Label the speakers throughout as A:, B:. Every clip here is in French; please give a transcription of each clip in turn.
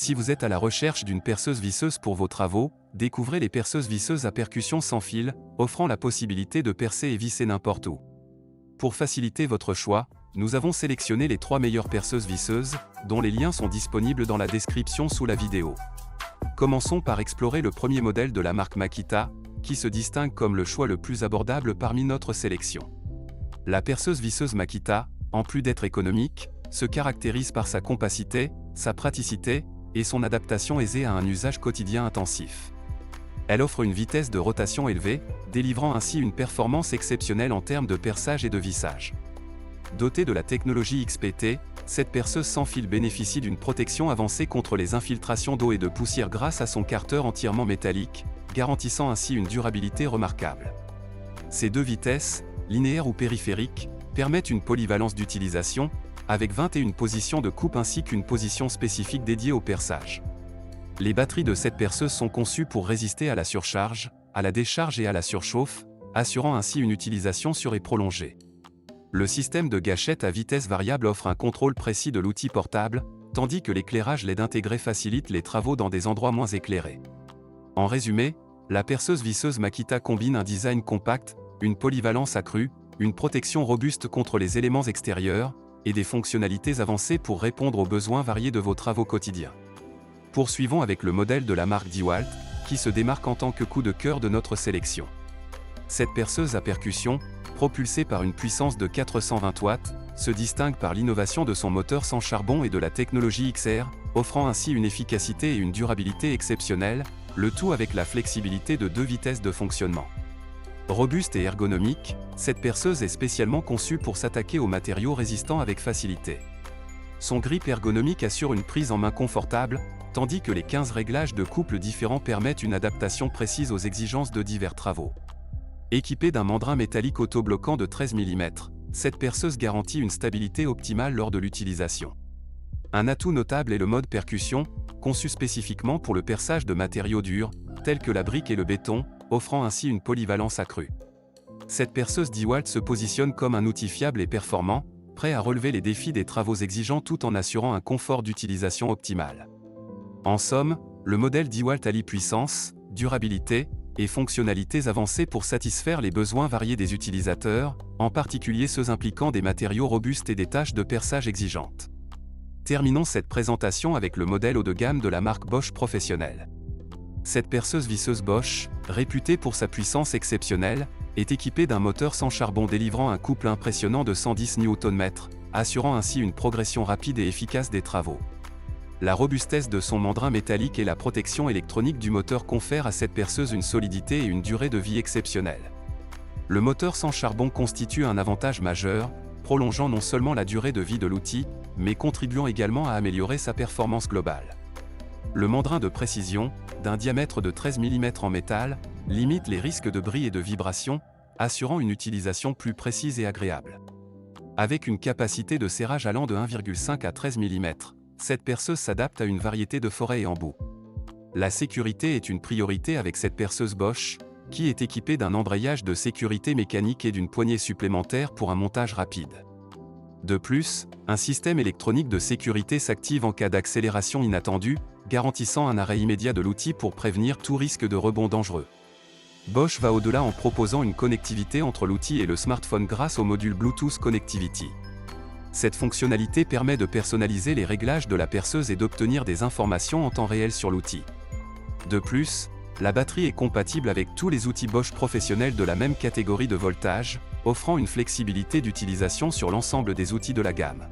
A: Si vous êtes à la recherche d'une perceuse visseuse pour vos travaux, découvrez les perceuses visseuses à percussion sans fil, offrant la possibilité de percer et visser n'importe où. Pour faciliter votre choix, nous avons sélectionné les 3 meilleures perceuses visseuses, dont les liens sont disponibles dans la description sous la vidéo. Commençons par explorer le premier modèle de la marque Makita, qui se distingue comme le choix le plus abordable parmi notre sélection. La perceuse visseuse Makita, en plus d'être économique, se caractérise par sa compacité, sa praticité, et son adaptation aisée à un usage quotidien intensif. Elle offre une vitesse de rotation élevée, délivrant ainsi une performance exceptionnelle en termes de perçage et de vissage. Dotée de la technologie XPT, cette perceuse sans fil bénéficie d'une protection avancée contre les infiltrations d'eau et de poussière grâce à son carter entièrement métallique, garantissant ainsi une durabilité remarquable. Ces 2 vitesses, linéaires ou périphériques, permettent une polyvalence d'utilisation, avec 21 positions de coupe ainsi qu'une position spécifique dédiée au perçage. Les batteries de cette perceuse sont conçues pour résister à la surcharge, à la décharge et à la surchauffe, assurant ainsi une utilisation sûre et prolongée. Le système de gâchette à vitesse variable offre un contrôle précis de l'outil portable, tandis que l'éclairage LED intégré facilite les travaux dans des endroits moins éclairés. En résumé, la perceuse visseuse Makita combine un design compact, une polyvalence accrue, une protection robuste contre les éléments extérieurs, et des fonctionnalités avancées pour répondre aux besoins variés de vos travaux quotidiens. Poursuivons avec le modèle de la marque DeWalt, qui se démarque en tant que coup de cœur de notre sélection. Cette perceuse à percussion, propulsée par une puissance de 420 watts, se distingue par l'innovation de son moteur sans charbon et de la technologie XR, offrant ainsi une efficacité et une durabilité exceptionnelles, le tout avec la flexibilité de 2 vitesses de fonctionnement. Robuste et ergonomique, cette perceuse est spécialement conçue pour s'attaquer aux matériaux résistants avec facilité. Son grip ergonomique assure une prise en main confortable, tandis que les 15 réglages de couple différents permettent une adaptation précise aux exigences de divers travaux. Équipée d'un mandrin métallique autobloquant de 13 mm, cette perceuse garantit une stabilité optimale lors de l'utilisation. Un atout notable est le mode percussion, conçu spécifiquement pour le perçage de matériaux durs, tels que la brique et le béton, offrant ainsi une polyvalence accrue. Cette perceuse DeWalt se positionne comme un outil fiable et performant, prêt à relever les défis des travaux exigeants tout en assurant un confort d'utilisation optimal. En somme, le modèle DeWalt allie puissance, durabilité et fonctionnalités avancées pour satisfaire les besoins variés des utilisateurs, en particulier ceux impliquant des matériaux robustes et des tâches de perçage exigeantes. Terminons cette présentation avec le modèle haut de gamme de la marque Bosch Professionnelle. Cette perceuse visseuse Bosch, réputée pour sa puissance exceptionnelle, est équipée d'un moteur sans charbon délivrant un couple impressionnant de 110 Nm, assurant ainsi une progression rapide et efficace des travaux. La robustesse de son mandrin métallique et la protection électronique du moteur confèrent à cette perceuse une solidité et une durée de vie exceptionnelles. Le moteur sans charbon constitue un avantage majeur, prolongeant non seulement la durée de vie de l'outil, mais contribuant également à améliorer sa performance globale. Le mandrin de précision, d'un diamètre de 13 mm en métal, limite les risques de bris et de vibration, assurant une utilisation plus précise et agréable. Avec une capacité de serrage allant de 1,5 à 13 mm, cette perceuse s'adapte à une variété de forêts et embouts. La sécurité est une priorité avec cette perceuse Bosch, qui est équipée d'un embrayage de sécurité mécanique et d'une poignée supplémentaire pour un montage rapide. De plus, un système électronique de sécurité s'active en cas d'accélération inattendue, garantissant un arrêt immédiat de l'outil pour prévenir tout risque de rebond dangereux. Bosch va au-delà en proposant une connectivité entre l'outil et le smartphone grâce au module Bluetooth Connectivity. Cette fonctionnalité permet de personnaliser les réglages de la perceuse et d'obtenir des informations en temps réel sur l'outil. De plus, la batterie est compatible avec tous les outils Bosch professionnels de la même catégorie de voltage, offrant une flexibilité d'utilisation sur l'ensemble des outils de la gamme.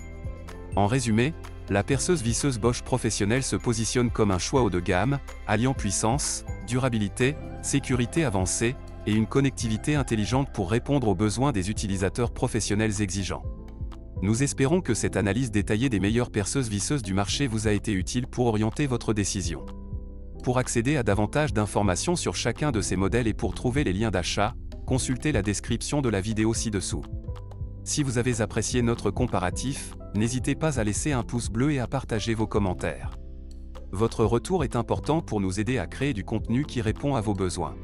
A: En résumé, la perceuse visseuse Bosch professionnelle se positionne comme un choix haut de gamme, alliant puissance, durabilité, sécurité avancée, et une connectivité intelligente pour répondre aux besoins des utilisateurs professionnels exigeants. Nous espérons que cette analyse détaillée des meilleures perceuses visseuses du marché vous a été utile pour orienter votre décision. Pour accéder à davantage d'informations sur chacun de ces modèles et pour trouver les liens d'achat, consultez la description de la vidéo ci-dessous. Si vous avez apprécié notre comparatif, n'hésitez pas à laisser un pouce bleu et à partager vos commentaires. Votre retour est important pour nous aider à créer du contenu qui répond à vos besoins.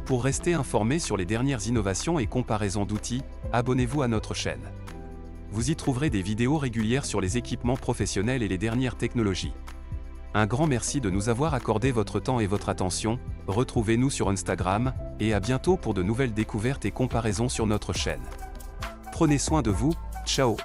A: Pour rester informé sur les dernières innovations et comparaisons d'outils, abonnez-vous à notre chaîne. Vous y trouverez des vidéos régulières sur les équipements professionnels et les dernières technologies. Un grand merci de nous avoir accordé votre temps et votre attention, retrouvez-nous sur Instagram, et à bientôt pour de nouvelles découvertes et comparaisons sur notre chaîne. Prenez soin de vous, ciao!